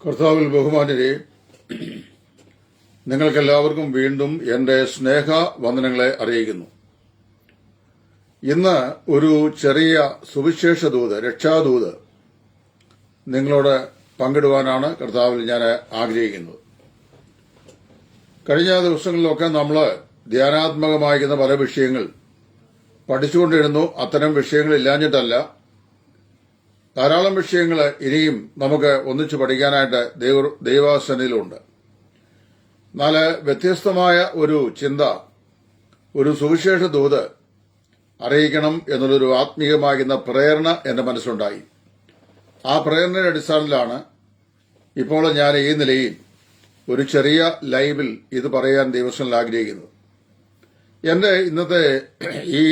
കർത്താവിൽ ബഹുമാന്യരെ, നിങ്ങൾക്കെല്ലാവർക്കും വീണ്ടും എന്റെ സ്നേഹ വന്ദനങ്ങളെ അറിയിക്കുന്നു. ഇന്ന് ഒരു ചെറിയ സുവിശേഷ ദൂത്, രക്ഷാദൂത് നിങ്ങളോട് പങ്കിടുവാനാണ് കർത്താവിൽ ഞാൻ ആഗ്രഹിക്കുന്നത്. കഴിഞ്ഞ ദിവസങ്ങളിലൊക്കെ നമ്മൾ ധ്യാനാത്മകമായിരിക്കുന്ന പല വിഷയങ്ങൾ പഠിച്ചുകൊണ്ടിരുന്നു. അത്തരം വിഷയങ്ങൾ ഇല്ലാഞ്ഞിട്ടല്ല, ധാരാളം വിഷയങ്ങൾ ഇനിയും നമുക്ക് ഒന്നിച്ചു പഠിക്കാനായിട്ട് ദൈവസന്നിധിയിലുണ്ട്. എന്നാൽ വ്യത്യസ്തമായ ഒരു ചിന്ത, ഒരു സുവിശേഷ ദൂത് അറിയിക്കണം എന്നുള്ളൊരു ആത്മീയമാകുന്ന പ്രേരണ എന്റെ മനസ്സിലുണ്ടായി. ആ പ്രേരണയുടെ അടിസ്ഥാനത്തിലാണ് ഇപ്പോൾ ഞാൻ ഈ നിലയിൽ ഒരു ചെറിയ ലൈവിൽ ഇത് പറയാൻ ദൈവത്തിൽ ആഗ്രഹിക്കുന്നത്. എന്റെ ഇന്നത്തെ ഈ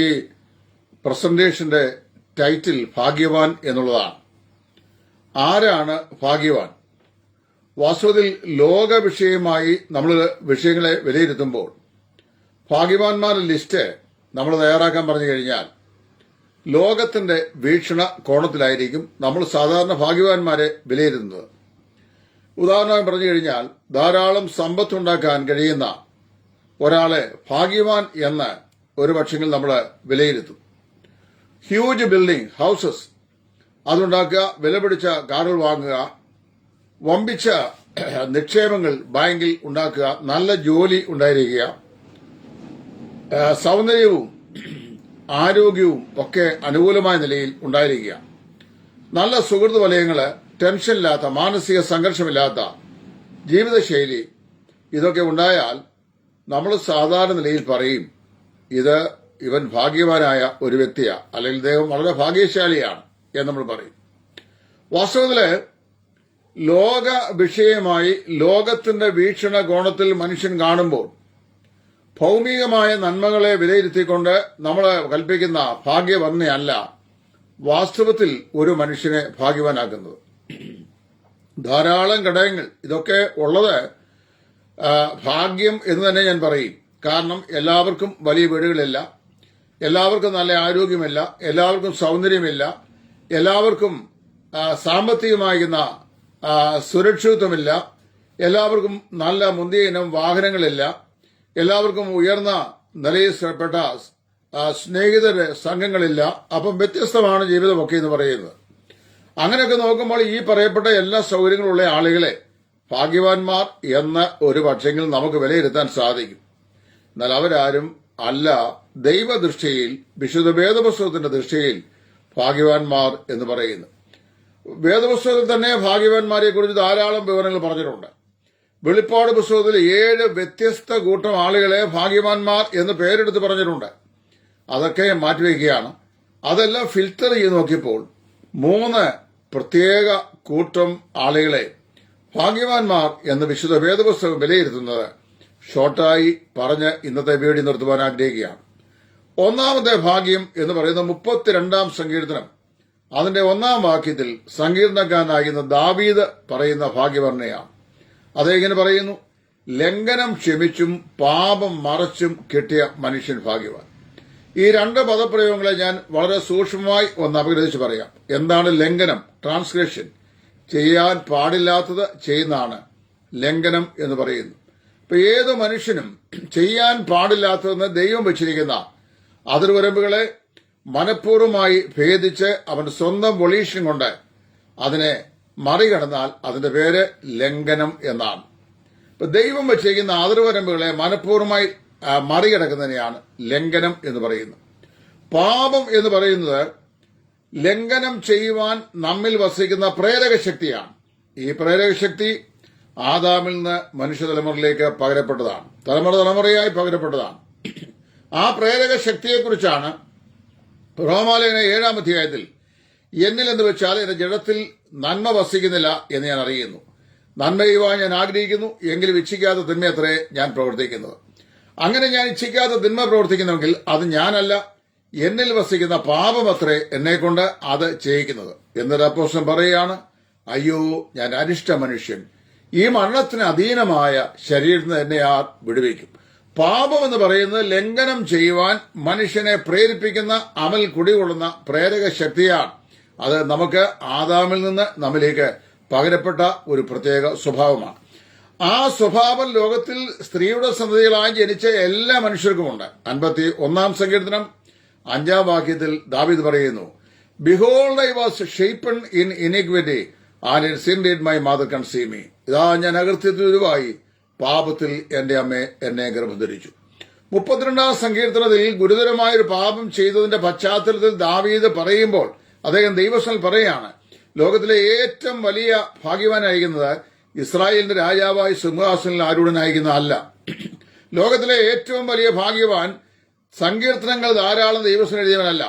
പ്രസന്റേഷന്റെ ടൈറ്റിൽ ഭാഗ്യവാൻ എന്നുള്ളതാണ്. ആരാണ് ഭാഗ്യവാൻ? വാസ്തവത്തിൽ ലോക വിഷയമായി നമ്മൾ വിഷയങ്ങളെ വിലയിരുത്തുമ്പോൾ ഭാഗ്യവാന്മാരുടെ ലിസ്റ്റ് നമ്മൾ തയ്യാറാക്കാൻ പറഞ്ഞു കഴിഞ്ഞാൽ ലോകത്തിന്റെ വീക്ഷണ കോണത്തിലായിരിക്കും നമ്മൾ സാധാരണ ഭാഗ്യവാന്മാരെ വിലയിരുത്തുന്നത്. ഉദാഹരണമായി പറഞ്ഞു കഴിഞ്ഞാൽ, ധാരാളം സമ്പത്തുണ്ടാക്കാൻ കഴിയുന്ന ഒരാളെ ഭാഗ്യവാൻ എന്ന് ഒരു പക്ഷെങ്കിൽ നമ്മൾ വിലയിരുത്തും. ഹ്യൂജ് ബിൽഡിംഗ്, ഹൗസസ് അതുണ്ടാക്കുക, വിലപിടിച്ച കാറുകൾ വാങ്ങുക, വമ്പിച്ച നിക്ഷേപങ്ങൾ ബാങ്കിൽ ഉണ്ടാക്കുക, നല്ല ജോലി ഉണ്ടായിരിക്കുക, സൗന്ദര്യവും ആരോഗ്യവും ഒക്കെ അനുകൂലമായ നിലയിൽ ഉണ്ടായിരിക്കുക, നല്ല സുഹൃത്ത് വലയങ്ങള്, ടെൻഷനില്ലാത്ത, മാനസിക സംഘർഷമില്ലാത്ത ജീവിതശൈലി, ഇതൊക്കെ ഉണ്ടായാൽ നമ്മൾ സാധാരണ നിലയിൽ പറയും, ഇവൻ ഭാഗ്യവാനായ ഒരു വ്യക്തിയാണ്, അല്ലെങ്കിൽ ഇദ്ദേഹം വളരെ ഭാഗ്യശാലിയാണ് എന്ന് നമ്മൾ പറയും. വാസ്തവത്തില് ലോക വിഷയമായി ലോകത്തിന്റെ വീക്ഷണ കോണത്തിൽ മനുഷ്യൻ കാണുമ്പോൾ ഭൗമികമായ നന്മകളെ വിലയിരുത്തിക്കൊണ്ട് നമ്മൾ കൽപ്പിക്കുന്ന ഭാഗ്യവർണ്ണയല്ല വാസ്തവത്തിൽ ഒരു മനുഷ്യനെ ഭാഗ്യവാനാക്കുന്നത്. ധാരാളം ഘടകങ്ങൾ ഇതൊക്കെ ഉള്ളത് ഭാഗ്യം എന്ന് തന്നെ ഞാൻ പറയും. കാരണം എല്ലാവർക്കും വലിയ വീടുകളില്ല, എല്ലാവർക്കും നല്ല ആരോഗ്യമില്ല, എല്ലാവർക്കും സൗന്ദര്യമില്ല, എല്ലാവർക്കും സാമ്പത്തികമാകുന്ന സുരക്ഷിതത്വമില്ല, എല്ലാവർക്കും നല്ല മുന്തിയ ഇനം വാഹനങ്ങളില്ല, എല്ലാവർക്കും ഉയർന്ന നിലയിൽപ്പെട്ട സ്നേഹിതരുടെ സംഘങ്ങളില്ല. അപ്പം വ്യത്യസ്തമാണ് ജീവിതമൊക്കെ എന്ന് പറയുന്നത്. അങ്ങനെയൊക്കെ നോക്കുമ്പോൾ ഈ പറയപ്പെട്ട എല്ലാ സൗകര്യങ്ങളുള്ള ആളുകളെ ഭാഗ്യവാന്മാർ എന്ന ഒരു പക്ഷെങ്കിൽ നമുക്ക് വിലയിരുത്താൻ സാധിക്കും. എന്നാൽ അവരാരും അല്ല ദൈവദൃഷ്ടിയിൽ, വിശുദ്ധ വേദപുസ്തകത്തിന്റെ ദൃഷ്ടിയിൽ ഭാഗ്യവാന്മാർ എന്ന് പറയുന്നു. വേദപുസ്തകത്തിൽ തന്നെ ഭാഗ്യവാന്മാരെ കുറിച്ച് ധാരാളം വിവരങ്ങൾ പറഞ്ഞിട്ടുണ്ട്. വെളിപ്പാട് പുസ്തകത്തിൽ 7 വ്യത്യസ്ത കൂട്ടം ആളുകളെ ഭാഗ്യവാന്മാർ എന്ന് പേരെടുത്ത് പറഞ്ഞിട്ടുണ്ട്. അതൊക്കെ മാറ്റിവെക്കുകയാണ്. അതെല്ലാം ഫിൽറ്റർ ചെയ്ത് നോക്കിയപ്പോൾ 3 പ്രത്യേക കൂട്ടം ആളുകളെ ഭാഗ്യവാന്മാർ എന്ന് വിശുദ്ധ വേദപുസ്തകം വിലയിരുത്തുന്നത് ഷോർട്ടായി പറഞ്ഞ് ഇന്നത്തെ വീഡിയോ നിർത്തുവാൻ ആഗ്രഹിക്കുകയാണ്. ഒന്നാമത്തെ ഭാഗ്യം എന്ന് പറയുന്നത് 32-ാം സങ്കീർത്തനം അതിന്റെ 1-ാം വാക്യത്തിൽ സങ്കീർത്തനക്കാരനാകുന്ന ദാവീദ് പറയുന്ന ഭാഗ്യവർണ്ണയാണ്. അതെങ്ങനെ പറയുന്നു? ലംഘനം ക്ഷമിച്ചും പാപം മറച്ചും കിട്ടിയ മനുഷ്യൻ ഭാഗ്യവാൻ. ഈ 2 പദപ്രയോഗങ്ങളെ ഞാൻ വളരെ സൂക്ഷ്മമായി ഒന്ന് അപഗ്രഥിച്ച് പറയാം. എന്താണ് ലംഘനം? ട്രാൻസ്ഗ്രഷൻ, ചെയ്യാൻ പാടില്ലാത്തത് ചെയ്യുന്നതാണ് ലംഘനം എന്ന് പറയുന്നു. ഇപ്പൊ ഏത് മനുഷ്യനും ചെയ്യാൻ പാടില്ലാത്തതെന്ന് ദൈവം വെച്ചിരിക്കുന്ന അതിർവരമ്പുകളെ മനഃപൂർവ്വമായി ഭേദിച്ച് അവന്റെ സ്വന്തം വൊളീഷൻ കൊണ്ട് അതിനെ മറികടന്നാൽ അതിന്റെ പേര് ലംഘനം എന്നാണ്. ഇപ്പൊ ദൈവം വെച്ചിരിക്കുന്ന അതിർവരമ്പുകളെ മനഃപൂർവ്വമായി മറികടക്കുന്നതിനെയാണ് ലംഘനം എന്ന് പറയുന്നത്. പാപം എന്ന് പറയുന്നത് ലംഘനം ചെയ്യുവാൻ നമ്മിൽ വസിക്കുന്ന പ്രേരക ശക്തിയാണ്. ഈ പ്രേരക ശക്തി ആദാമിൽ നിന്ന് മനുഷ്യ തലമുറയിലേക്ക് പകരപ്പെട്ടതാണ്, തലമുറയായി പകരപ്പെട്ടതാണ്. ആ പ്രേരക ശക്തിയെക്കുറിച്ചാണ് റോമാലേഖന 7-ാം അധ്യായത്തിൽ എന്നിൽ എന്ന് വെച്ചാൽ എന്റെ ജഡത്തിൽ നന്മ വസിക്കുന്നില്ല എന്ന് ഞാൻ അറിയുന്നു, നന്മ ചെയ്യുവാൻ ഞാൻ ആഗ്രഹിക്കുന്നു, എങ്കിലും ഇച്ഛിക്കാത്ത തിന്മയത്രേ ഞാൻ പ്രവർത്തിക്കുന്നത്. അങ്ങനെ ഞാൻ ഇച്ഛിക്കാത്ത തിന്മ പ്രവർത്തിക്കുന്നുവെങ്കിൽ അത് ഞാനല്ല, എന്നിൽ വസിക്കുന്ന പാപമത്രേ എന്നെക്കൊണ്ട് അത് ചെയ്യിക്കുന്നത് എന്നൊരു അപ്പോസ്തലൻ പറയുകയാണ്. അയ്യോ, ഞാൻ അരിഷ്ട മനുഷ്യൻ, ഈ മരണത്തിന് അധീനമായ ശരീരത്തിന് എന്നെ ആർ വിടുവിക്കും. പാപം എന്ന് പറയുന്നത് ലംഘനം ചെയ്യുവാൻ മനുഷ്യനെ പ്രേരിപ്പിക്കുന്ന, അമൽ കുടികൊള്ളുന്ന പ്രേരക ശക്തിയാണ്. അത് നമുക്ക് ആദാമിൽ നിന്ന് നമ്മിലേക്ക് പകരപ്പെട്ട ഒരു പ്രത്യേക സ്വഭാവമാണ്. ആ സ്വഭാവം ലോകത്തിൽ സ്ത്രീയുടെ സന്തതികളായി ജനിച്ച എല്ലാ മനുഷ്യർക്കുമുണ്ട്. 51-ാം സങ്കീർത്തനം 5-ാം വാക്യത്തിൽ ദാവീദ് പറയുന്നു, behold I was shapen in iniquity and in sin did my mother conceive me. ഇതാ ഞാൻ അകൃത്യത്തിൽ ഉരുവായി, പാപത്തിൽ എന്റെ അമ്മ എന്നെ ഗർഭധരിച്ചു. 32-ാം സങ്കീർത്തനത്തിൽ ഗുരുതരമായൊരു പാപം ചെയ്തതിന്റെ പശ്ചാത്തലത്തിൽ ദാവീദ് പറയുമ്പോൾ അദ്ദേഹം ദൈവസ്ഥനിൽ പറയാണ്, ലോകത്തിലെ ഏറ്റവും വലിയ ഭാഗ്യവാനായിരിക്കുന്നത് ഇസ്രായേലിന്റെ രാജാവായി സിംഹാസനിൽ ആരൂഢനായിരിക്കുന്ന അല്ല. ലോകത്തിലെ ഏറ്റവും വലിയ ഭാഗ്യവാൻ സങ്കീർത്തനങ്ങൾ ധാരാളം ദൈവസ്ഥൻ എഴുതിയവനല്ല.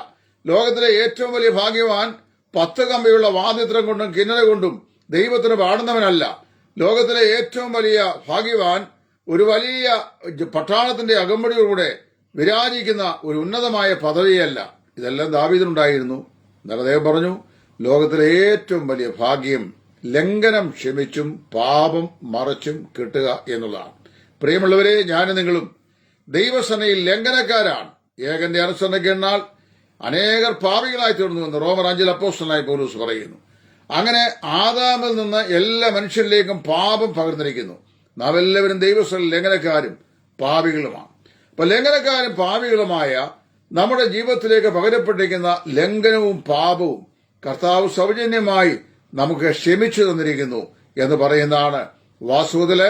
ലോകത്തിലെ ഏറ്റവും വലിയ ഭാഗ്യവാൻ 10 കമ്പിയുള്ള വാദ്യത്രം കൊണ്ടും കിന്നര കൊണ്ടും ദൈവത്തിന് പാടുന്നവനല്ല. ലോകത്തിലെ ഏറ്റവും വലിയ ഭാഗ്യവാൻ ഒരു വലിയ പട്ടാളത്തിന്റെ അകമ്പടിയോടുകൂടെ വിരാജിക്കുന്ന ഒരു ഉന്നതമായ പദവിയല്ല. ഇതെല്ലാം ദാവീദിനുണ്ടായിരുന്നു. എന്നാൽ അദ്ദേഹം പറഞ്ഞു, ലോകത്തിലെ ഏറ്റവും വലിയ ഭാഗ്യം ലംഘനം ക്ഷമിച്ചും പാപം മറച്ചും കിട്ടുക എന്നുള്ളതാണ്. പ്രിയമുള്ളവരെ, ഞാനും നിങ്ങളും ദൈവസേനയിൽ ലംഘനക്കാരാണ്. ഏകന്റെ അനുസരണക്കെന്നാൽ അനേകർ പാപികളായി തീർന്നു എന്ന് റോമർ 5-ൽ അപ്പോസ്തലനായ പൗലോസ് പറയുന്നു. അങ്ങനെ ആദാമിൽ നിന്ന് എല്ലാ മനുഷ്യരിലേക്കും പാപം പകർന്നിരിക്കുന്നു. നാം എല്ലാവരും ദൈവസേനയിൽ ലംഘനക്കാരും പാപികളുമാണ്. അപ്പൊ ലംഘനക്കാരും പാപികളുമായ നമ്മുടെ ജീവിതത്തിലേക്ക് പകരപ്പെട്ടിരിക്കുന്ന ലംഘനവും പാപവും കർത്താവ് സൗജന്യമായി നമുക്ക് ക്ഷമിച്ചു തന്നിരിക്കുന്നു എന്ന് പറയുന്നതാണ് വാസ്തവത്തില്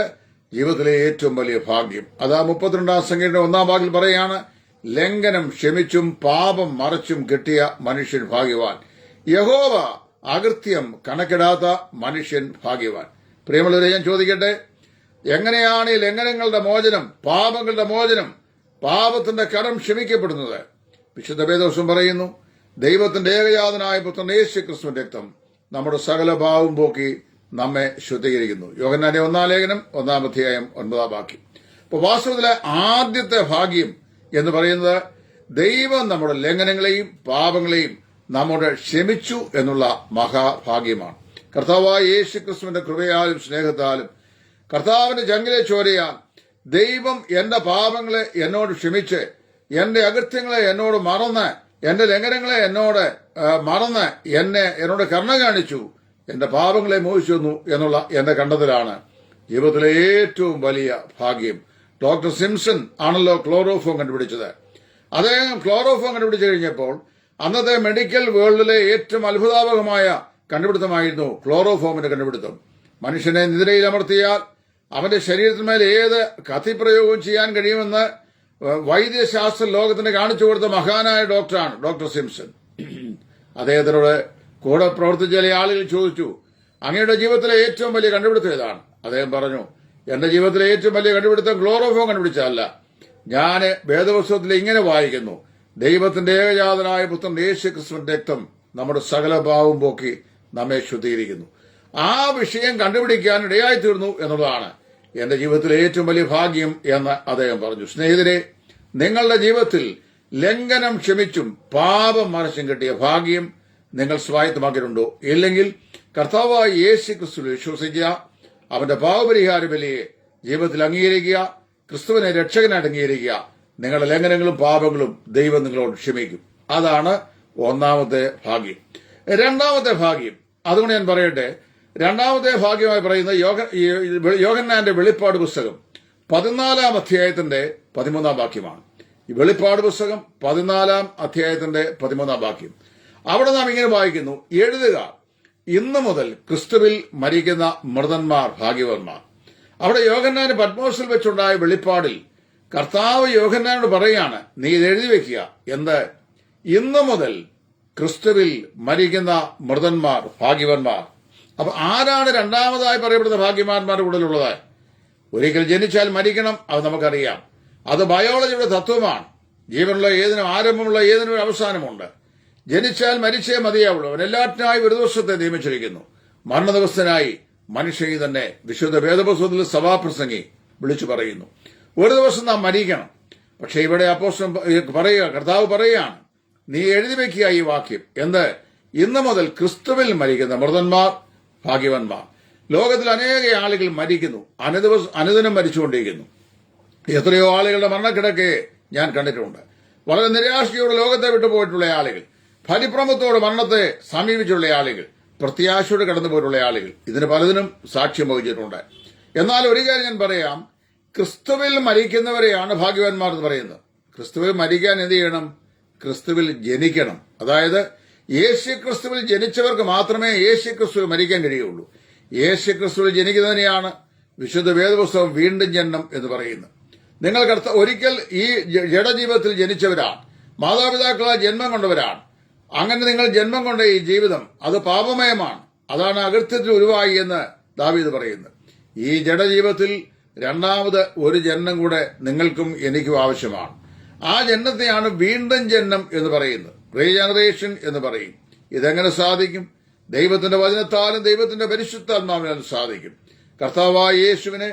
ജീവിതത്തിലെ ഏറ്റവും വലിയ ഭാഗ്യം. അതാ 32-ാം സങ്കീർത്തനം 1-ാം വാക്യത്തിൽ പറയാണ്, ലംഘനം ക്ഷമിച്ചും പാപം മറച്ചും കിട്ടിയ മനുഷ്യൻ ഭാഗ്യവാൻ, യഹോവ അകൃത്യം കണക്കിടാത്ത മനുഷ്യൻ ഭാഗ്യവാൻ. പ്രിയമുള്ളവരെ, ഞാൻ ചോദിക്കട്ടെ, എങ്ങനെയാണ് ഈ ലംഘനങ്ങളുടെ മോചനം, പാപങ്ങളുടെ മോചനം, പാപത്തിന്റെ കടം ക്ഷമിക്കപ്പെടുന്നത്? വിശുദ്ധ വേദോസം പറയുന്നു, ദൈവത്തിന്റെ ഏകജാതനായ പുത്രൻ യേശു ക്രിസ്തുവിന്റെ രക്തം നമ്മുടെ സകല പാപവും പോക്കി നമ്മെ ശുദ്ധീകരിക്കുന്നു. യോഹന്നാന്റെ 1-ാം ലേഖനം 1-ാം അധ്യായം 9-ാം വാക്യം. അപ്പോൾ വാസ്തവത്തിലെ ആദ്യത്തെ ഭാഗ്യം എന്ന് പറയുന്നത് ദൈവം നമ്മുടെ ലംഘനങ്ങളെയും പാപങ്ങളെയും നമ്മോട് ക്ഷമിച്ചു എന്നുള്ള മഹാഭാഗ്യമാണ്. കർത്താവായ യേശു ക്രിസ്തുവിന്റെ കൃപയാലും സ്നേഹത്താലും കർത്താവിന്റെ ചങ്കിലെ ചോരയാൽ ദൈവം എന്റെ പാപങ്ങളെ എന്നോട് ക്ഷമിച്ച് എന്റെ അകൃത്യങ്ങളെ എന്നോട് മറന്ന് എന്റെ ലംഘനങ്ങളെ എന്നോട് മറന്ന് എന്നോട് കരുണ കാണിച്ചു, എന്റെ പാപങ്ങളെ മോഹിച്ചു തന്നു എന്നുള്ള എന്റെ കണ്ടെത്തലാണ് ജീവിതത്തിലെ ഏറ്റവും വലിയ ഭാഗ്യം. ഡോക്ടർ സിംസൺ ആണല്ലോ ക്ലോറോഫോം കണ്ടുപിടിച്ചത്. അദ്ദേഹം ക്ലോറോഫോം കണ്ടുപിടിച്ചു കഴിഞ്ഞപ്പോൾ അന്നത്തെ മെഡിക്കൽ വേൾഡിലെ ഏറ്റവും അത്ഭുതാപകമായ കണ്ടുപിടുത്തമായിരുന്നു ക്ലോറോഫോമിന്റെ കണ്ടുപിടുത്തം. മനുഷ്യനെ നിദ്രയിലമർത്തിയാൽ അവന്റെ ശരീരത്തിന്മേൽ ഏത് കത്തിപ്രയോഗവും ചെയ്യാൻ കഴിയുമെന്ന് വൈദ്യശാസ്ത്ര ലോകത്തിന് കാണിച്ചു കൊടുത്ത മഹാനായ ഡോക്ടറാണ് ഡോക്ടർ സിംസൺ. അദ്ദേഹത്തിനോട് കൂടെ പ്രവർത്തിച്ച ചില ആളുകൾ ചോദിച്ചു, അങ്ങയുടെ ജീവിതത്തിലെ ഏറ്റവും വലിയ കണ്ടുപിടുത്തം ഏതാണ്? അദ്ദേഹം പറഞ്ഞു, എന്റെ ജീവിതത്തിലെ ഏറ്റവും വലിയ കണ്ടുപിടുത്തം ക്ലോറോഫോം കണ്ടുപിടിച്ചതല്ല. ഞാൻ വേദപുസ്തകത്തിൽ ഇങ്ങനെ വായിക്കുന്നു, ദൈവത്തിന്റെ ഏകജാതനായ പുത്രൻ യേശു ക്രിസ്തുവിന്റെ രക്തം നമ്മുടെ സകല പാപവും പോക്കി നമ്മെ ശുദ്ധീകരിക്കുന്നു. ആ വിഷയം കണ്ടുപിടിക്കാൻ ഇടയായി തീർന്നു എന്നുള്ളതാണ് എന്റെ ജീവിതത്തിലെ ഏറ്റവും വലിയ ഭാഗ്യം എന്ന് അദ്ദേഹം പറഞ്ഞു. സ്നേഹിതരെ, നിങ്ങളുടെ ജീവിതത്തിൽ ലംഘനം ക്ഷമിച്ചും പാപം മറച്ചും കിട്ടിയ ഭാഗ്യം നിങ്ങൾ സ്വായത്തമാക്കിയിട്ടുണ്ടോ? ഇല്ലെങ്കിൽ കർത്താവായ യേശു ക്രിസ്തു വിശ്വസിക്കുക, അവന്റെ പാപപരിഹാര ബലിയെ ജീവിതത്തിൽ അംഗീകരിക്കുക, ക്രിസ്തുവിനെ രക്ഷകനായിട്ട് അംഗീകരിക്കുക. നിങ്ങളുടെ ലംഘനങ്ങളും പാപങ്ങളും ദൈവം നിങ്ങളോട് ക്ഷമിക്കും. അതാണ് ഒന്നാമത്തെ ഭാഗ്യം. രണ്ടാമത്തെ ഭാഗ്യം, അതുകൊണ്ട് ഞാൻ പറയട്ടെ, രണ്ടാമത്തെ ഭാഗ്യമായി പറയുന്നത് യോഹന്നാന്റെ വെളിപ്പാട് പുസ്തകം 14-ാം അധ്യായത്തിന്റെ 13-ാം വാക്യമാണ്. ഈ വെളിപ്പാട് പുസ്തകം 14-ാം അധ്യായത്തിന്റെ 13-ാം വാക്യം. അവിടെ നാം ഇങ്ങനെ വായിക്കുന്നു, എഴുതുക, ഇന്നു മുതൽ ക്രിസ്തുവിൽ മരിക്കുന്ന മൃതന്മാർ ഭാഗ്യവാന്മാർ. അവിടെ യോഹന്നാന് പത്മോസിൽ വെച്ചുണ്ടായ വെളിപ്പാടിൽ കർത്താവ് യോഹന്നാനോട് പറയാണ്, നീ ഇത് എഴുതി വെക്കുക, എന്ത്? ഇന്നു മുതൽ ക്രിസ്തുവിൽ മരിക്കുന്ന മൃതന്മാർ ഭാഗ്യവാന്മാർ. അപ്പൊ ആരാണ് രണ്ടാമതായി പറയപ്പെടുന്ന ഭാഗ്യവാന്മാരുടെ കൂടുതലുള്ളത്? ഒരിക്കൽ ജനിച്ചാൽ മരിക്കണം, അത് നമുക്കറിയാം. അത് ബയോളജിയുടെ തത്വമാണ്. ജീവനുള്ള ഏതിനും ആരംഭമുള്ള ഏതിനും ഒരു അവസാനമുണ്ട്. ജനിച്ചാൽ മരിച്ചേ മതിയാവുള്ളൂ. അവൻ എല്ലാറ്റിനായി ഒരു ദിവസത്തെ നിയമിച്ചിരിക്കുന്നു. മരണദിവസത്തിനായി മനുഷ്യനെ തന്നെ വിശുദ്ധ വേദപുസ്തകത്തിൽ സഭാപ്രസംഗി വിളിച്ചു പറയുന്നു, ഒരു ദിവസം നാം മരിക്കണം. പക്ഷെ ഇവിടെ അപ്പോസ്തലൻ പറയുക, കർത്താവ് പറയുകയാണ്, നീ എഴുതി വെക്കുക ഈ വാക്യം, എന്ത്? ഇന്നു മുതൽ ക്രിസ്തുവിൽ മരിക്കുന്ന മൃതന്മാർ ഭാഗ്യവാന്മാർ. ലോകത്തിൽ അനേക ആളുകൾ മരിക്കുന്നു, അനുദിനം മരിച്ചുകൊണ്ടിരിക്കുന്നു. എത്രയോ ആളുകളുടെ മരണക്കിടക്കെ ഞാൻ കണ്ടിട്ടുണ്ട്. വളരെ നിരാശയോടെ ലോകത്തെ വിട്ടുപോയിട്ടുള്ള ആളുകൾ, ഫലിപ്രമത്തോടെ മരണത്തെ സമീപിച്ചുള്ള ആളുകൾ, പ്രത്യാശയോടെ കടന്നു പോയിട്ടുള്ള ആളുകൾ ഇതിന് പലതിനും സാക്ഷ്യം വഹിച്ചിട്ടുണ്ട്. എന്നാൽ ഒരു കാര്യം ഞാൻ പറയാം, ക്രിസ്തുവിൽ മരിക്കുന്നവരെയാണ് ഭാഗ്യവാന്മാർ എന്ന് പറയുന്നത്. ക്രിസ്തുവിൽ മരിക്കാൻ എന്ത് ചെയ്യണം? ക്രിസ്തുവിൽ ജനിക്കണം. അതായത് യേശു ക്രിസ്തുവിൽ ജനിച്ചവർക്ക് മാത്രമേ യേശു ക്രിസ്തുവിൽ മരിക്കാൻ കഴിയുള്ളൂ. യേശു ക്രിസ്തുവിൽ ജനിക്കുന്നതിനെയാണ് വിശുദ്ധ വേദപുസ്തകം വീണ്ടും ജനനം എന്ന് പറയുന്നത്. നിങ്ങൾ ഒരിക്കൽ ഈ ജഡജീവിതത്തിൽ ജനിച്ചവരാണ്, മാതാപിതാക്കളാൽ ജന്മം കൊണ്ടവരാണ്. അങ്ങനെ നിങ്ങൾ ജന്മം കൊണ്ട ഈ ജീവിതം അത് പാപമയമാണ്, അതാണ് അകൃത്യത്തിൽ ഉരുവായി എന്ന് ദാവീദ് പറയുന്നത്. ഈ ജഡജീവിതത്തിൽ രണ്ടാമത് ഒരു ജന്മം കൂടെ നിങ്ങൾക്കും എനിക്കും ആവശ്യമാണ്. ആ ജന്മത്തെയാണ് വീണ്ടും ജന്മം എന്ന് പറയുന്നത്, റീജനറേഷൻ എന്ന് പറയും. ഇതെങ്ങനെ സാധിക്കും? ദൈവത്തിന്റെ വചനത്താലും ദൈവത്തിന്റെ പരിശുദ്ധാത്മാവിനാലും സാധിക്കും. കർത്താവായ യേശുവിനെ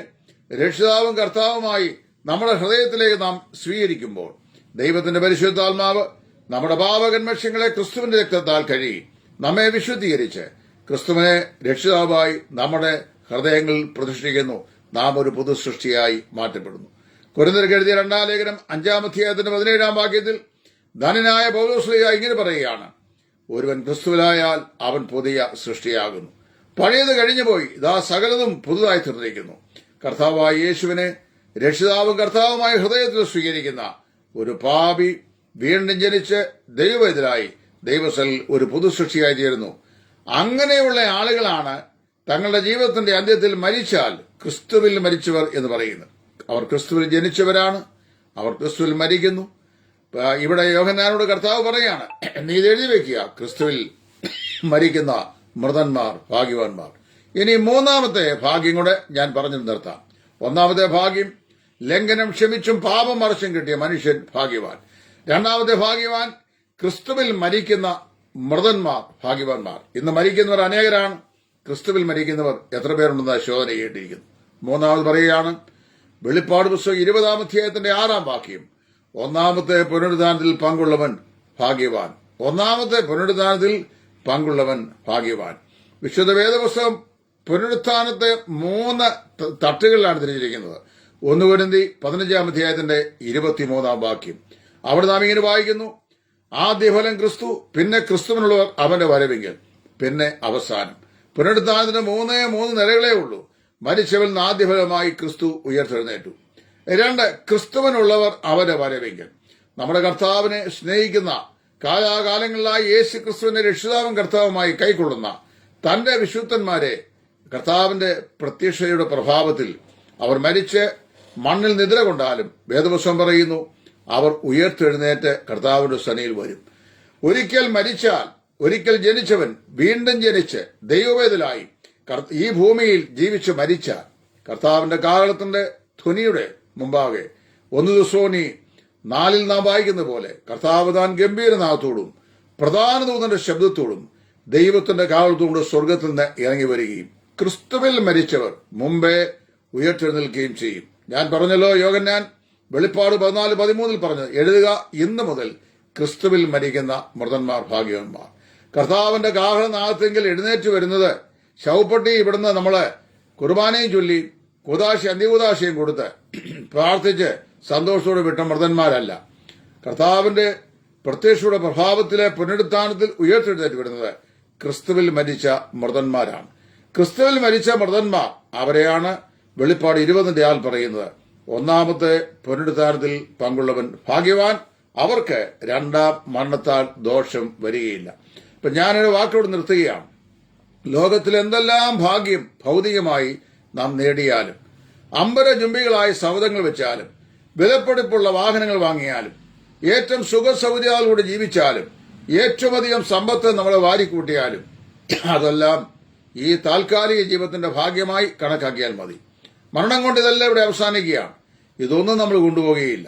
രക്ഷിതാവും കർത്താവുമായി നമ്മുടെ ഹൃദയത്തിലേക്ക് നാം സ്വീകരിക്കുമ്പോൾ ദൈവത്തിന്റെ പരിശുദ്ധാത്മാവ് നമ്മുടെ പാപകന്മഷ്യങ്ങളെ ക്രിസ്തുവിന്റെ രക്തത്താൽ കഴുകി നമ്മെ വിശുദ്ധീകരിച്ച് ക്രിസ്തുവിനെ രക്ഷിതാവായി നമ്മുടെ ഹൃദയങ്ങളിൽ പ്രതിഷ്ഠിക്കുന്നു. നാം ഒരു പുതു സൃഷ്ടിയായി മാറ്റപ്പെടുന്നു. കൊരിന്ത്യർക്ക് എഴുതിയ 2-ാം ലേഖനം 5-ാം അധ്യായത്തിന്റെ 17-ാം വാക്യത്തിൽ ധനനായ പൗലോസ്ലീഹ ഇങ്ങനെ പറയുകയാണ്, ഒരുവൻ ക്രിസ്തുവിലായാൽ അവൻ പുതിയ സൃഷ്ടിയാകുന്നു, പഴയത് കഴിഞ്ഞുപോയി, ഇതാ സകലതും പുതുതായി തീർന്നിരിക്കുന്നു. കർത്താവായ യേശുവിനെ രക്ഷിതാവും കർത്താവുമായ ഹൃദയത്തിൽ സ്വീകരിക്കുന്ന ഒരു പാപി വീണ്ടും ജനിച്ച് ദൈവവേദനായി ദൈവസൽ ഒരു പുതു സൃഷ്ടിയായി തീരുന്നു. അങ്ങനെയുള്ള ആളുകളാണ് തങ്ങളുടെ ജീവിതത്തിന്റെ അന്ത്യത്തിൽ മരിച്ചാൽ ക്രിസ്തുവിൽ മരിച്ചവർ എന്ന് പറയുന്നത്. അവർ ക്രിസ്തുവിൽ ജനിച്ചവരാണ്, അവർ ക്രിസ്തുവിൽ മരിക്കുന്നു. ഇവിടെ യോഹന്നാനോട് കർത്താവ് പറയാണ്, നീ ഇത് എഴുതി വെക്കുക, ക്രിസ്തുവിൽ മരിക്കുന്ന മൃതന്മാർ ഭാഗ്യവാന്മാർ. ഇനി മൂന്നാമത്തെ ഭാഗ്യം കൂടെ ഞാൻ പറഞ്ഞു നിർത്താം. ഒന്നാമത്തെ ഭാഗ്യം, ലംഘനം ക്ഷമിച്ചും പാപം മറച്ചും കിട്ടിയ മനുഷ്യൻ ഭാഗ്യവാൻ. രണ്ടാമത്തെ ഭാഗ്യവാൻ, ക്രിസ്തുവിൽ മരിക്കുന്ന മൃതന്മാർ ഭാഗ്യവാന്മാർ. ഇന്ന് മരിക്കുന്നവർ അനേകരാണ്, ക്രിസ്തുവിൽ മരിക്കുന്നവർ എത്ര പേരുണ്ടെന്ന് ശോധന ചെയ്യേണ്ടിയിരിക്കുന്നു. മൂന്നാമത് പറയുകയാണ്, വെളിപ്പാട് പുസ്തകം 20-ാം അധ്യായത്തിന്റെ 6-ാം വാക്യം, ഒന്നാമത്തെ പുനരുദ്ധാനത്തിൽ പങ്കുള്ളവൻ ഭാഗ്യവാൻ. ഒന്നാമത്തെ പുനരുദ്ധാനത്തിൽ പങ്കുള്ളവൻ ഭാഗ്യവാൻ. വിശുദ്ധ വേദപുസ്തകം പുനരുത്ഥാനത്തെ 3 തട്ടുകളിലാണ് തിരിച്ചിരിക്കുന്നത്. 1 കൊരിന്ത്യർ 15-ാം അധ്യായത്തിന്റെ 23-ാം വാക്യം, അവിടെ നാം ഇങ്ങനെ വായിക്കുന്നു, ആദ്യഫലം ക്രിസ്തു, പിന്നെ ക്രിസ്തുവിനുള്ളവർ അവന്റെ വരവെങ്കിൽ, പിന്നെ അവസാനം. പുനരുത്ഥാനത്തിന് 3 നിലകളേ ഉള്ളൂ. മരിച്ചവരിൽ ആദ്യഫലമായി ക്രിസ്തു ഉയർത്തെഴുന്നേറ്റു. 2, ക്രിസ്തുവിനുള്ളവർ അവന്റെ വരവെങ്കിൽ. നമ്മുടെ കർത്താവിനെ സ്നേഹിക്കുന്ന, കാലാകാലങ്ങളിലായി യേശു ക്രിസ്തുവിനെ രക്ഷിതാവും കർത്താവുമായി കൈക്കൊള്ളുന്ന തന്റെ വിശുദ്ധന്മാരെ കർത്താവിന്റെ പ്രത്യക്ഷതയുടെ പ്രഭാവത്തിൽ അവർ മരിച്ച് മണ്ണിൽ നിദ്ര കൊണ്ടാലും വേദപുസ്തകം പറയുന്നു അവർ ഉയർത്തെഴുന്നേറ്റ് കർത്താവിന്റെ സന്നിധിയിൽ വരും. ഒരിക്കൽ മരിച്ചാൽ, ഒരിക്കൽ ജനിച്ചവൻ വീണ്ടും ജനിച്ച് ദൈവവേദലായി ഈ ഭൂമിയിൽ ജീവിച്ച് മരിച്ച കർത്താവിന്റെ കാലത്തിന്റെ ധ്വനിയുടെ മുമ്പാകെ 1 Thessaloniki 4 നാം വായിക്കുന്ന പോലെ കർത്താവ് താൻ ഗംഭീരനാഥത്തോടും പ്രധാന ദൂതന്റെ ശബ്ദത്തോടും ദൈവത്തിന്റെ കാലത്തോടും സ്വർഗത്തിൽ നിന്ന് ഇറങ്ങി വരികയും ക്രിസ്തുവിൽ മരിച്ചവർ മുമ്പേ ഉയർത്തെഴുന്നേൽക്കുകയും ചെയ്യും. ഞാൻ പറഞ്ഞല്ലോ, യോഹന്നാൻ വെളിപ്പാട് 14:13 പറഞ്ഞത്, എഴുതുക, ഇന്നു മുതൽ ക്രിസ്തുവിൽ മരിക്കുന്ന മൃതന്മാർ ഭാഗ്യവാന്മാർ. കർത്താവിന്റെ കാഹളനാഥത്തെങ്കിൽ എഴുന്നേറ്റ് വരുന്നത് ശവപ്പെട്ടി ഇവിടുന്ന് നമ്മള് കുർബാനയും ചൊല്ലി അന്ത്യകൂദാശയും കൊടുത്ത് പ്രാർത്ഥിച്ച് സന്തോഷത്തോടെ വിട്ട മൃതന്മാരല്ല. കർത്താവിന്റെ പ്രത്യക്ഷയുടെ പ്രഭാവത്തിലെ പുനരുത്ഥാനത്തിൽ ഉയർത്തെഴുന്നേറ്റ് വരുന്നത് ക്രിസ്തുവിൽ മരിച്ച മൃതന്മാരാണ്. ക്രിസ്തുവിൽ മരിച്ച മൃതന്മാർ, അവരെയാണ് വെളിപ്പാട് 20-ാം പറയുന്നത്. ഒന്നാമത്തെ പുനരുത്ഥാനത്തിൽ പങ്കുള്ളവൻ ഭാഗ്യവാൻ, അവർക്ക് രണ്ടാം മരണത്താൽ ദോഷം വരികയില്ല. ഇപ്പൊ ഞാനൊരു വാക്കോട് നിർത്തുകയാണ്. ലോകത്തിൽ എന്തെല്ലാം ഭാഗ്യം ഭൗതികമായി നാം നേടിയാലും, അമ്പരചുംബികളായ സൗധങ്ങൾ വെച്ചാലും, വിലപിടിപ്പുള്ള വാഹനങ്ങൾ വാങ്ങിയാലും, ഏറ്റവും സുഖസൗകര്യങ്ങളോട് ജീവിച്ചാലും, ഏറ്റവും അധികം സമ്പത്ത് നമ്മളെ വാരിക്കൂട്ടിയാലും, അതെല്ലാം ഈ താൽക്കാലിക ജീവിതത്തിന്റെ ഭാഗ്യമായി കണക്കാക്കിയാൽ മതി. മരണം കൊണ്ട് ഇതെല്ലാം ഇവിടെ അവസാനിക്കുകയാണ്. ഇതൊന്നും നമ്മൾ കൊണ്ടുപോകുകയില്ല.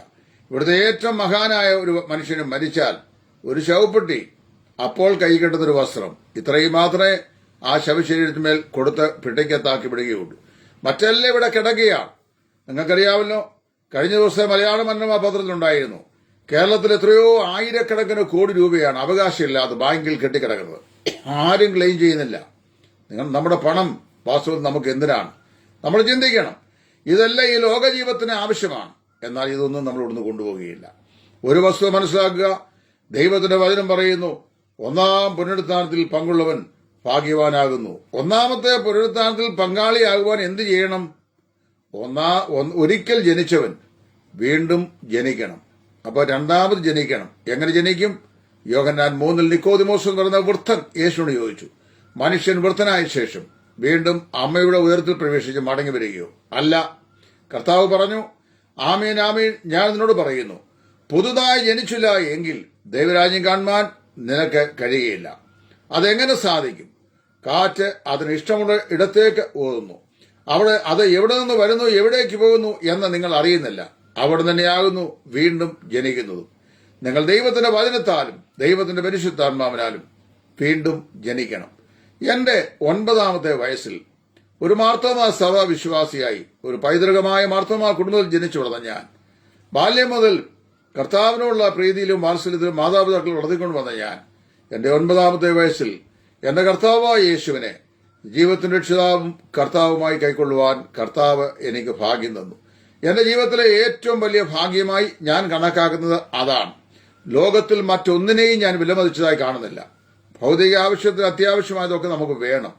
ഇവിടുത്തെ ഏറ്റവും മഹാനായ ഒരു മനുഷ്യനും മരിച്ചാൽ ഒരു ശവപ്പെട്ടി, അപ്പോൾ കൈ കെട്ടുന്നൊരു വസ്ത്രം, ഇത്രയും മാത്രമേ ആ ശവശരീരത്തിന്മേൽ കൊടുത്ത് പിടിക്കത്താക്കി വിടുകയുള്ളൂ. മറ്റെല്ലാം ഇവിടെ കിടക്കുകയാണ്. നിങ്ങൾക്കറിയാമല്ലോ, കഴിഞ്ഞ ദിവസം മലയാള മനോരമ പത്രത്തിലുണ്ടായിരുന്നു, കേരളത്തിൽ എത്രയോ ആയിരക്കണക്കിന് കോടി രൂപയാണ് അവകാശമില്ലാതെ ബാങ്കിൽ കെട്ടിക്കിടക്കുന്നത്. ആരും ക്ലെയിം ചെയ്യുന്നില്ല. നമ്മുടെ പണം വാസ്തവത്തിൽ നമുക്ക് എന്തിനാണ്? നമ്മൾ ചിന്തിക്കണം. ഇതെല്ലാം ഈ ലോകജീവിതത്തിന് ആവശ്യമാണ്. എന്നാൽ ഇതൊന്നും നമ്മൾ ഇവിടുന്ന് കൊണ്ടുപോകുകയില്ല. ഒരു വസ്തുത മനസ്സിലാക്കുക, ദൈവത്തിന്റെ വചനം പറയുന്നു, ഒന്നാം പുനരുത്ഥാനത്തിൽ പങ്കുള്ളവൻ ഭാഗ്യവാനാകുന്നു. ഒന്നാമത്തെ പുനരുത്ഥാനത്തിൽ പങ്കാളിയാകുവാൻ എന്ത് ചെയ്യണം? ഒരിക്കൽ ജനിച്ചവൻ വീണ്ടും ജനിക്കണം. അപ്പോൾ രണ്ടാമത് ജനിക്കണം. എങ്ങനെ ജനിക്കും? യോഹന്നാൻ 3 നിക്കോദിമോസ് എന്ന് പറയുന്ന വൃദ്ധൻ യേശുവിനോട് ചോദിച്ചു, മനുഷ്യൻ വൃദ്ധനായ ശേഷം വീണ്ടും അമ്മയുടെ ഉയരത്തിൽ പ്രവേശിച്ച് മടങ്ങി വരികയോ? അല്ല. കർത്താവ് പറഞ്ഞു, ആമീൻ ആമീൻ ഞാൻ നിന്നോട് പറയുന്നു, പുതുതായി ജനിച്ചില്ല എങ്കിൽ ദൈവരാജ്യം കാണുവാൻ നിനക്ക് കഴിയുകയില്ല. അതെങ്ങനെ സാധിക്കും? കാറ്റ് അതിന് ഇഷ്ടമുള്ള ഇടത്തേക്ക് ഓടുന്നു, അവിടെ അത് എവിടെ നിന്ന് വരുന്നു, എവിടേക്ക് പോകുന്നു എന്ന് നിങ്ങൾ അറിയുന്നില്ല. അവിടെ തന്നെയാകുന്നു വീണ്ടും ജനിക്കുന്നതും. നിങ്ങൾ ദൈവത്തിന്റെ വചനത്താലും ദൈവത്തിന്റെ പരിശുദ്ധാത്മാവിനാലും വീണ്ടും ജനിക്കണം. എന്റെ 9ാമത്തെ വയസ്സിൽ ഒരു മാർത്തോമാ സഭ വിശ്വാസിയായി ഒരു പൈതൃകമായ മാർത്തോമാ കുടുംബത്തിൽ ജനിച്ചു വളർന്ന ഞാൻ, ബാല്യം മുതൽ കർത്താവിനോടുള്ള പ്രീതിയിലും വാത്സല്യത്തിലും മാതാപിതാക്കൾ വളർത്തിക്കൊണ്ട് വന്ന ഞാൻ, എന്റെ 9ാമത്തെ വയസ്സിൽ എന്റെ കർത്താവായ യേശുവിനെ ജീവിതത്തിന്റെ രക്ഷിതാവും കർത്താവുമായി കൈക്കൊള്ളുവാൻ കർത്താവ് എനിക്ക് ഭാഗ്യം തന്നു. എന്റെ ജീവിതത്തിലെ ഏറ്റവും വലിയ ഭാഗ്യമായി ഞാൻ കണക്കാക്കുന്നത് അതാണ്. ലോകത്തിൽ മറ്റൊന്നിനെയും ഞാൻ വിലമതിച്ചതായി കാണുന്നില്ല. ഭൗതിക ആവശ്യത്തിന് അത്യാവശ്യമായതൊക്കെ നമുക്ക് വേണം.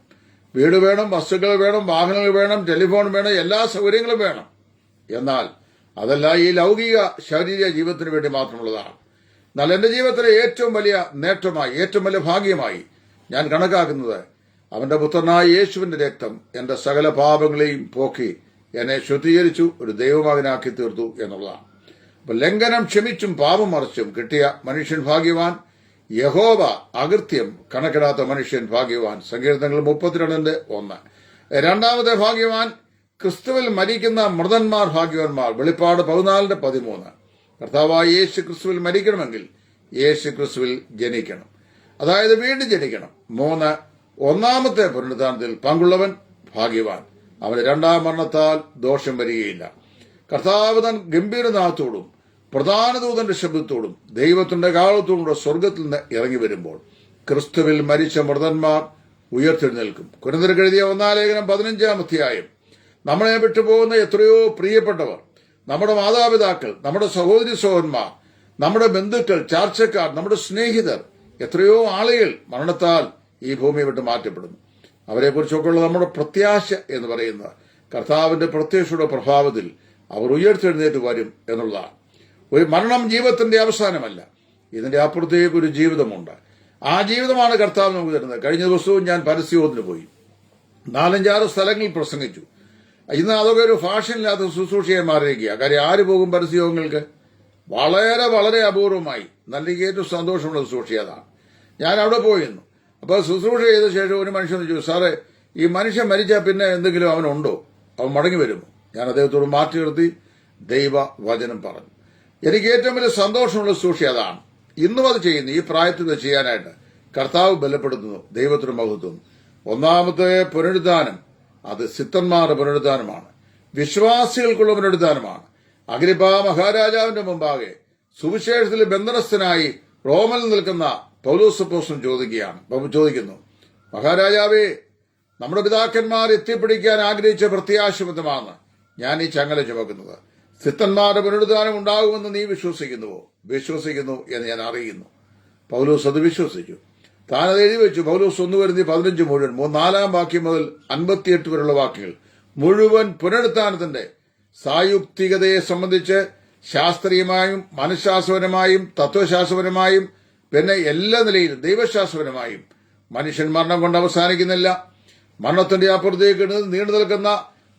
വീട് വേണം, വസ്തുക്കൾ വേണം, വാഹനങ്ങൾ വേണം, ടെലിഫോൺ വേണം, എല്ലാ സൗകര്യങ്ങളും വേണം. എന്നാൽ അതെല്ലാം ഈ ലൗകിക ശാരീരിക ജീവിതത്തിന് വേണ്ടി മാത്രമുള്ളതാണ്. എന്നാൽ എന്റെ ജീവിതത്തിലെ ഏറ്റവും വലിയ നേട്ടമായി, ഏറ്റവും വലിയ ഭാഗ്യമായി ഞാൻ കണക്കാക്കുന്നത് അവന്റെ പുത്രനായ യേശുവിന്റെ രക്തം എന്റെ സകല പാപങ്ങളെയും പോക്കി എന്നെ ശുദ്ധീകരിച്ചു, ഒരു ദൈവമകനാക്കി തീർത്തു എന്നുള്ളതാണ്. അപ്പൊ ലംഘനം ക്ഷമിച്ചും പാപം മറിച്ചും കിട്ടിയ മനുഷ്യൻ ഭാഗ്യവാൻ. യഹോവ അകൃത്യം കണക്കിടാത്ത മനുഷ്യൻ ഭാഗ്യവാൻ. സങ്കീർത്തനങ്ങൾ 32:1. രണ്ടാമത്തെ ഭാഗ്യവാൻ ക്രിസ്തുവിൽ മരിക്കുന്ന മൃതന്മാർ ഭാഗ്യവാന്മാർ. വെളിപ്പാട് 14:13. കർത്താവായ യേശു ക്രിസ്തുവിൽ മരിക്കണമെങ്കിൽ യേശു ക്രിസ്തുവിൽ ജനിക്കണം, അതായത് വീണ്ടും ജനിക്കണം. 3. ഒന്നാമത്തെ പുനരുത്ഥാനത്തിൽ പങ്കുള്ളവൻ ഭാഗ്യവാൻ. അവന് രണ്ടാം മരണത്താൽ ദോഷം വരികയില്ല. കർത്താവ് തൻ ഗംഭീരനാഥത്തോടും പ്രധാന ദൂതന്റെ ശബ്ദത്തോടും ദൈവത്തിന്റെ കാലത്തോടും സ്വർഗത്തിൽ നിന്ന് ഇറങ്ങി വരുമ്പോൾ ക്രിസ്തുവിൽ മരിച്ച മൃതന്മാർ ഉയർത്തെഴുന്നേൽക്കും. കൊരിന്ത്യർക്ക് എഴുതിയ 1 ലേഖനം 15-ാം അധ്യായം. നമ്മളെ വിട്ടുപോകുന്ന എത്രയോ പ്രിയപ്പെട്ടവർ, നമ്മുടെ മാതാപിതാക്കൾ, നമ്മുടെ സഹോദരി സഹോദരന്മാർ, നമ്മുടെ ബന്ധുക്കൾ, ചാർച്ചക്കാർ, നമ്മുടെ സ്നേഹിതർ, എത്രയോ ആളുകൾ മരണത്താൽ ഈ ഭൂമിയെ വിട്ട് മാറ്റപ്പെടുന്നു. അവരെക്കുറിച്ചൊക്കെയുള്ള നമ്മുടെ പ്രത്യാശ എന്ന് പറയുന്നത് കർത്താവിന്റെ പ്രത്യക്ഷയുടെ പ്രഭാവത്തിൽ അവർ ഉയർത്തെഴുന്നേറ്റ് വരും എന്നുള്ളതാണ്. ഒരു മരണം ജീവിതത്തിന്റെ അവസാനമല്ല, ഇതിന്റെ അപ്പുറത്തേക്ക് ഒരു ജീവിതമുണ്ട്. ആ ജീവിതമാണ് കർത്താവ് നമുക്ക് തരുന്നത്. കഴിഞ്ഞ ദിവസവും ഞാൻ പരസ്യയോഗത്തിന് പോയി 4-5 സ്ഥലങ്ങളിൽ പ്രസംഗിച്ചു. ഇന്ന് അതൊക്കെ ഒരു ഫാഷനില്ലാത്ത ശുശ്രൂഷയായി മാറിയിരിക്കുക. കാര്യം ആര് പോകും പരസ്യയോഗങ്ങൾക്ക്? വളരെ വളരെ അപൂർവമായി. നല്ല ഏറ്റവും സന്തോഷമുള്ള ശുശ്രൂഷ അതാണ്. ഞാൻ അവിടെ പോയിരുന്നു. അപ്പൊ ശുശ്രൂഷ ചെയ്ത ശേഷം ഒരു മനുഷ്യൻ ചോദിച്ചു, സാറേ, ഈ മനുഷ്യൻ മരിച്ചാൽ പിന്നെ എന്തെങ്കിലും അവനുണ്ടോ? അവൻ മടങ്ങി വരുമോ? ഞാൻ അദ്ദേഹത്തോട് മാറ്റി നിർത്തി ദൈവ വചനം പറഞ്ഞു. എനിക്ക് ഏറ്റവും വലിയ സന്തോഷമുള്ള ശുശ്രൂഷ അതാണ്. ഇന്നും അത് ചെയ്യുന്നു. ഈ പ്രായത്തിൽ ചെയ്യാനായിട്ട് കർത്താവ് ബലപ്പെടുത്തുന്നു. ദൈവത്തിന് മഹത്വം. ഒന്നാമത്തെ പുനരുദ്ധാനം അത് സിദ്ധന്മാരുടെ പുനരുദ്ധാനമാണ്, വിശ്വാസികൾക്കുള്ള പുനരുദ്ധാനമാണ്. അഗ്രിപ്പ മഹാരാജാവിന്റെ മുമ്പാകെ സുവിശേഷത്തിൽ ബന്ധനസ്ഥനായി റോമിൽ നിൽക്കുന്ന പൗലോസ് അപ്പോസ്തലൻ ചോദിക്കുന്നു, മഹാരാജാവേ, നമ്മുടെ പിതാക്കന്മാർ എത്തിപ്പിടിക്കാൻ ആഗ്രഹിച്ച പ്രത്യാശബദ്ധമാണ് ഞാൻ ഈ ചങ്ങല ചുമക്കുന്നത്. സിദ്ധന്മാരുടെ പുനരുദ്ധാനം ഉണ്ടാകുമെന്ന് നീ വിശ്വസിക്കുന്നുവോ? വിശ്വസിക്കുന്നു എന്ന് ഞാൻ അറിയുന്നു. പൗലോസ് അത് വിശ്വസിച്ചു. താനത് എഴുതി വെച്ചു. പൗലോസ് 1:15 മുഴുവൻ 4-ാം വാക്യം മുതൽ 58 വരെയുള്ള വാക്യങ്ങൾ മുഴുവൻ പുനരുത്ഥാനത്തിന്റെ സായുക്തികതയെ സംബന്ധിച്ച് ശാസ്ത്രീയമായും മനഃശാസ്ത്രപരമായും തത്വശാസ്ത്രപരമായും പിന്നെ എല്ലാ നിലയിലും ദൈവശാസ്ത്രപരമായും മനുഷ്യൻ മരണം കൊണ്ട് അവസാനിക്കുന്നില്ല. മരണത്തിന്റെ അപ്പുറത്തേക്ക് നീണ്ടു നിൽക്കുന്ന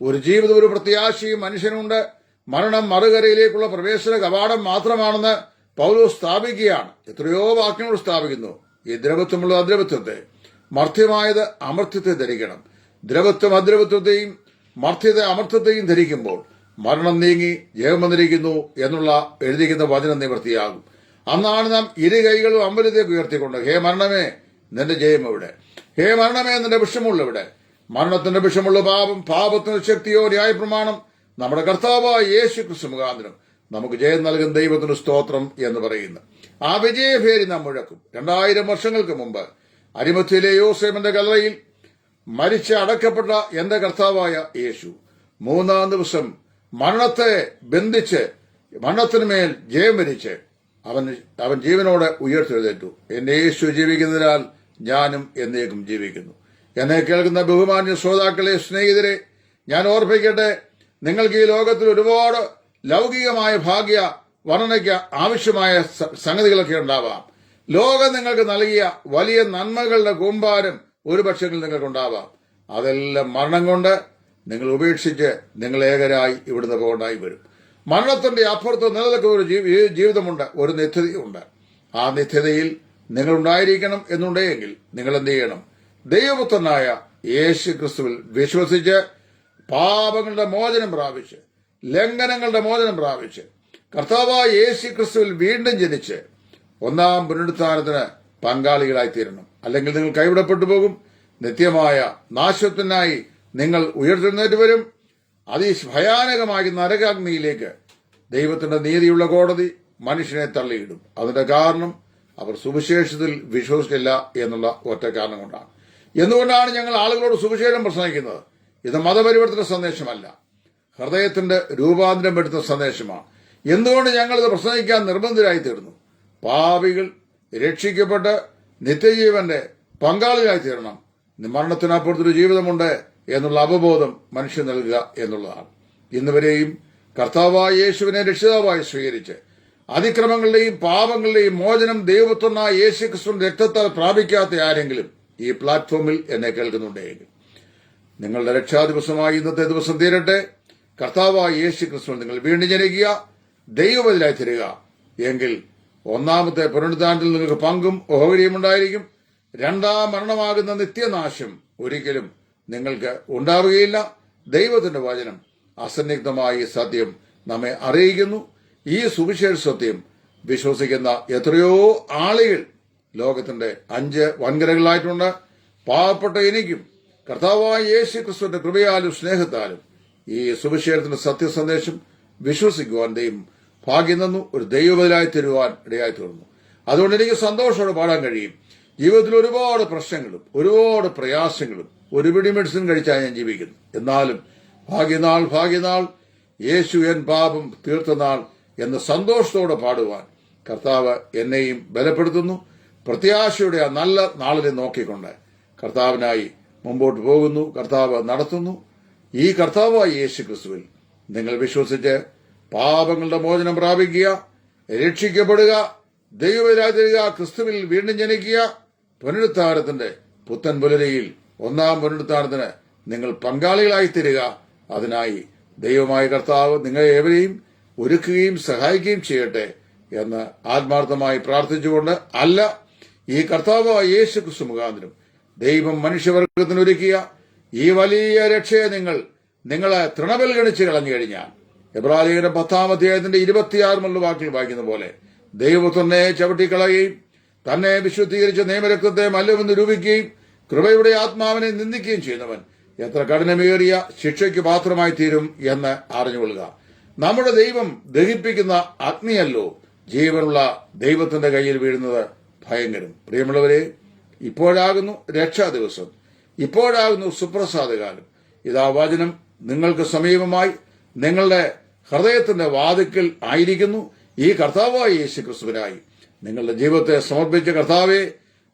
ഒരു ജീവിതം, ഒരു പ്രത്യാശയും മനുഷ്യനുണ്ട്. മരണം മറുകരയിലേക്കുള്ള പ്രവേശന കവാടം മാത്രമാണെന്ന് പൗലോസ് സ്ഥാപിക്കുകയാണ്. എത്രയോ വാക്യങ്ങൾ സ്ഥാപിക്കുന്നു. ഈ ദ്രവത്വമുള്ള അദ്രവത്വത്തെ, മർത്യമായത് അമർത്യത്തെ ധരിക്കണം. ദ്രവത്വം അദ്രവത്വത്തെയും മർത്യത അമർത്യത്തെയും ധരിക്കുമ്പോൾ മരണം നീങ്ങി ജയം വന്നിരിക്കുന്നു എന്നുള്ള എഴുതിയിരിക്കുന്ന വചനം നിവൃത്തിയാകും. അന്നാണ് നാം ഇരു കൈകളും അമ്പലത്തേക്ക് ഉയർത്തിക്കൊണ്ട്, ഹേ മരണമേ, നിന്റെ ജയം എവിടെ? ഹേ മരണമേ, നിന്റെ വിഷമുള്ള എവിടെ? മരണത്തിന്റെ വിഷമുള്ള പാപത്തിന് ശക്തിയോ ന്യായപ്രമാണം നമ്മുടെ കർത്താവായ യേശു ക്രിസ്തു മുഖാന്തരം നമുക്ക് ജയം നൽകുന്ന ദൈവത്തിന് സ്തോത്രം എന്ന് പറയുന്നു. ആ വിജയഭേരി നാം മുഴക്കും. 2000 വർഷങ്ങൾക്ക് മുമ്പ് അരിമത്യയിലെ യോസേഫിന്റെ കല്ലറയിൽ മരിച്ച് അടക്കപ്പെട്ട എന്റെ കർത്താവായ യേശു 3-ാം ദിവസം മരണത്തെ ബന്ധിച്ച് മരണത്തിനുമേൽ ജയം വരിച്ച് അവൻ ജീവനോടെ ഉയർത്തെഴുന്നേറ്റു. എന്റെ യേശു ജീവിക്കുന്നതിനാൽ ഞാനും എന്നേക്കും ജീവിക്കുന്നു. എന്നെ കേൾക്കുന്ന ബഹുമാന്യ ശ്രോതാക്കളെ, സ്നേഹിതരെ, ഞാൻ ഓർപ്പിക്കട്ടെ, നിങ്ങൾക്ക് ഈ ലോകത്തിൽ ഒരുപാട് ലൗകികമായ ഭാഗ്യ വർണ്ണനയ്ക്ക് ആവശ്യമായ സംഗതികളൊക്കെ ഉണ്ടാവാം. ലോകം നിങ്ങൾക്ക് നൽകിയ വലിയ നന്മകളുടെ കൂമ്പാരം ഒരുപക്ഷെ നിങ്ങൾക്കുണ്ടാവാം. അതെല്ലാം മരണം കൊണ്ട് നിങ്ങൾ ഉപേക്ഷിച്ച് നിങ്ങൾ ഏകരായി ഇവിടുന്ന് പോകേണ്ടായി വരും. മരണത്തിന്റെ അപ്പുറത്ത് നിലനിൽക്കുന്ന ഒരു ജീവിതമുണ്ട്, ഒരു നിത്യതയുണ്ട്. ആ നിത്യതയിൽ നിങ്ങൾ ഉണ്ടായിരിക്കണം എന്നുണ്ടെങ്കിൽ നിങ്ങൾ എന്ത് ചെയ്യണം? ദൈവപുത്രനായ യേശു ക്രിസ്തുവിൽ വിശ്വസിച്ച് പാപങ്ങളുടെ മോചനം പ്രാപിച്ച്, ലംഘനങ്ങളുടെ മോചനം പ്രാപിച്ച്, കർത്താവായ യേശു ക്രിസ്തുവിൽ വീണ്ടും ജനിച്ച് ഒന്നാം പുനരുത്ഥാനത്തിന് പങ്കാളികളായി തീരണം. അല്ലെങ്കിൽ നിങ്ങൾ കൈവിടപ്പെട്ടു പോകും. നിത്യമായ നാശത്തിനായി നിങ്ങൾ ഉയർത്തെഴുന്നേറ്റ് വരും. അതിഭയാനകമായ നരകാഗ്നിയിലേക്ക് ദൈവത്തിന്റെ നീതിയുള്ള കോടതി മനുഷ്യനെ തള്ളിയിടും. അതിന്റെ കാരണം അവർ സുവിശേഷത്തിൽ വിശ്വസിച്ചില്ല എന്നുള്ള ഒറ്റ കാരണം കൊണ്ടാണ്. എന്തുകൊണ്ടാണ് ഞങ്ങൾ ആളുകളോട് സുവിശേഷം പ്രസംഗിക്കുന്നത്? ഇത് മതപരിവർത്തന സന്ദേശമല്ല, ഹൃദയത്തിന്റെ രൂപാന്തരം വരുത്തുന്ന സന്ദേശമാണ്. എന്തുകൊണ്ട് ഞങ്ങളിത് പ്രസംഗിക്കാൻ നിർബന്ധിതരായി തീർന്നു? പാപികൾ രക്ഷിക്കപ്പെട്ട് നിത്യജീവന്റെ പങ്കാളിയായി തീരണം. മരണത്തിനപ്പുറത്തൊരു ജീവിതമുണ്ട് എന്നുള്ള അവബോധം മനുഷ്യൻ നൽകുക എന്നുള്ളതാണ്. ഇന്നുവരെയും കർത്താവായ യേശുവിനെ രക്ഷിതാവായി സ്വീകരിച്ച് അതിക്രമങ്ങളുടെയും പാപങ്ങളുടെയും മോചനം ദൈവപുത്രനായ യേശു ക്രിസ്തുവിന്റെ രക്തത്താൽ പ്രാപിക്കാത്ത ആരെങ്കിലും ഈ പ്ലാറ്റ്ഫോമിൽ എന്നെ കേൾക്കുന്നുണ്ടെങ്കിൽ നിങ്ങളുടെ രക്ഷാദിവസമായി ഇന്നത്തെ ദിവസം തീരട്ടെ. കർത്താവായ യേശു ക്രിസ്തുവിൽ നിങ്ങൾ വീണ്ടും ജനിക്കുക, ദൈവബദലായി തീരുക. എങ്കിൽ ഒന്നാമത്തെ പുനരുദ്ധാനത്തിൽ നിങ്ങൾക്ക് പങ്കും ഓഹരിയും ഉണ്ടായിരിക്കും. രണ്ടാം മരണമാകുന്ന നിത്യനാശം ഒരിക്കലും നിങ്ങൾക്ക് ഉണ്ടാവുകയില്ല. ദൈവത്തിന്റെ വചനം അസന്നിഗ്ധമായ സത്യം നമ്മെ അറിയിക്കുന്നു. ഈ സുവിശേഷ സത്യം വിശ്വസിക്കുന്ന എത്രയോ ആളുകൾ ലോകത്തിന്റെ 5 വൻകരകളായിട്ടുണ്ട്. പാവപ്പെട്ട എനിക്കും കർത്താവായ യേശു ക്രിസ്തുവിന്റെ കൃപയാലും സ്നേഹത്താലും ഈ സുവിശേഷത്തിന്റെ സത്യസന്ദേശം വിശ്വസിക്കുവാൻ ദൈവം ഭാഗ്യം തന്നു. ഒരു ദൈവബദലായി തരുവാൻ ഇടയായി തീർന്നു. അതുകൊണ്ട് എനിക്ക് സന്തോഷത്തോടെ പാടാൻ കഴിയും. ജീവിതത്തിൽ ഒരുപാട് പ്രശ്നങ്ങളും ഒരുപാട് പ്രയാസങ്ങളും ഒരു പിടി മെഡിസിൻ കഴിച്ചാൽ ഞാൻ ജീവിക്കുന്നു. എന്നാലും ഭാഗ്യനാൾ ഭാഗ്യനാൾ, യേശു എൻ പാപം തീർത്ത നാൾ എന്ന് സന്തോഷത്തോടെ പാടുവാൻ കർത്താവ് എന്നെയും ബലപ്പെടുത്തുന്നു. പ്രത്യാശയുടെ ആ നല്ല നാളിനെ നോക്കിക്കൊണ്ട് കർത്താവിനായി മുമ്പോട്ട് പോകുന്നു. കർത്താവ് നടത്തുന്നു. ഈ കർത്താവായ യേശു ക്രിസ്തുവിൽ നിങ്ങൾ വിശ്വസിച്ച് പാപങ്ങളുടെ മോചനം പ്രാപിക്കുക, രക്ഷിക്കപ്പെടുക, ദൈവരാജരിക, ക്രിസ്തുവിൽ വീണ്ടും ജനിക്കുക. പുനരുത്ഥാനത്തിന്റെ പുത്തൻ പുലരിയിൽ ഒന്നാം പുനരുത്ഥാനത്തിന് നിങ്ങൾ പങ്കാളികളായി തീരുക. അതിനായി ദൈവമായ കർത്താവ് നിങ്ങളെ ഏവരെയും ഒരുക്കുകയും സഹായിക്കുകയും ചെയ്യട്ടെ എന്ന് ആത്മാർത്ഥമായി പ്രാർത്ഥിച്ചുകൊണ്ട്, അല്ല, ഈ കർത്താവായ യേശു ക്രിസ്തു മുഖാന്തരം ദൈവം മനുഷ്യവർഗത്തിനൊരുക്കിയ ഈ വലിയ രക്ഷയെ നിങ്ങളെ തൃണവൽഗണിച്ച് കളഞ്ഞു കഴിഞ്ഞാൽ എബ്രായരുടെ 10-ാം അധ്യായത്തിന്റെ 26 വാക്കുകൾ വായിക്കുന്ന പോലെ ദൈവപുത്രനെ ചവിട്ടിക്കളയുകയും തന്നെ വിശുദ്ധീകരിച്ച നിയമരക്തത്തെ മല്ലമെന്ന് രൂപിക്കുകയും കൃപയുടെ ആത്മാവിനെ നിന്ദിക്കുകയും ചെയ്യുന്നവൻ എത്ര കഠിനമേറിയ ശിക്ഷയ്ക്ക് പാത്രമായി തീരും എന്ന് അറിഞ്ഞുകൊള്ളുക. നമ്മുടെ ദൈവം ദഹിപ്പിക്കുന്ന അഗ്നിയല്ലോ ജീവനുള്ള ദൈവത്തിന്റെ കയ്യിൽ വീഴുന്നത് ഭയങ്കരം. പ്രിയമുള്ളവരെ, ഇപ്പോഴാകുന്നു രക്ഷാ ദിവസം, ഇപ്പോഴാകുന്നു സുപ്രസാദകാലം. ഇതാ വചനം നിങ്ങൾക്ക് സമീപമായി നിങ്ങളുടെ ഹൃദയത്തിന്റെ വാതിക്കൽ ആയിരിക്കുന്നു. ഈ കർത്താവായ യേശു ക്രിസ്തുവിനായി നിങ്ങളുടെ ജീവിതത്തെ സമർപ്പിച്ച കർത്താവെ,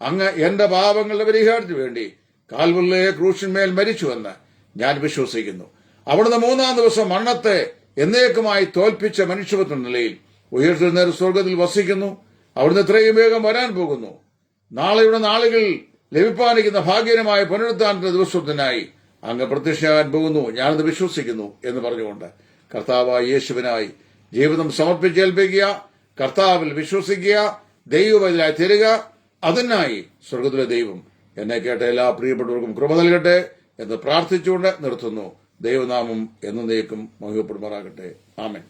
അങ്ങ് എന്റെ പാപങ്ങളുടെ പരിഹാരത്തിന് വേണ്ടി കാൽവറിലെ ക്രൂശിന്മേൽ മരിച്ചുവെന്ന് ഞാൻ വിശ്വസിക്കുന്നു. അവിടുന്ന് 3-ാം ദിവസം മരണത്തെ എന്നേക്കുമായി തോൽപ്പിച്ച മനുഷ്യപുത്രൻ നിലയിൽ ഉയർത്തെഴുന്നേറ്റ് സ്വർഗത്തിൽ വസിക്കുന്നു. അവിടുന്ന് എത്രയും വേഗം വരാൻ പോകുന്നു. നാളെയുടെ നാളുകൾ ലഭിപ്പാനിക്കുന്ന ഭാഗ്യകരമായ പുനരുത്ഥാനത്തിന്റെ ദിവസത്തിനായി അങ്ങ് പ്രത്യക്ഷയാകാൻ പോകുന്നു. ഞാനത് വിശ്വസിക്കുന്നു എന്ന് പറഞ്ഞുകൊണ്ട് കർത്താവായ യേശുവിനായി ജീവിതം സമർപ്പിച്ചേൽപ്പിക്കുക, കർത്താവിൽ വിശ്വസിക്കുക, ദൈവബദലായി തീരുക. അതിനായി സ്വർഗത്തിലെ ദൈവം എന്നെ കേട്ട എല്ലാ പ്രിയപ്പെട്ടവർക്കും കൃപ നൽകട്ടെ എന്ന് പ്രാർത്ഥിച്ചുകൊണ്ട് നിർത്തുന്നു. ദൈവനാമം എന്നേക്കും മഹിമപ്പെടുമാറാകട്ടെ. ആമേൻ.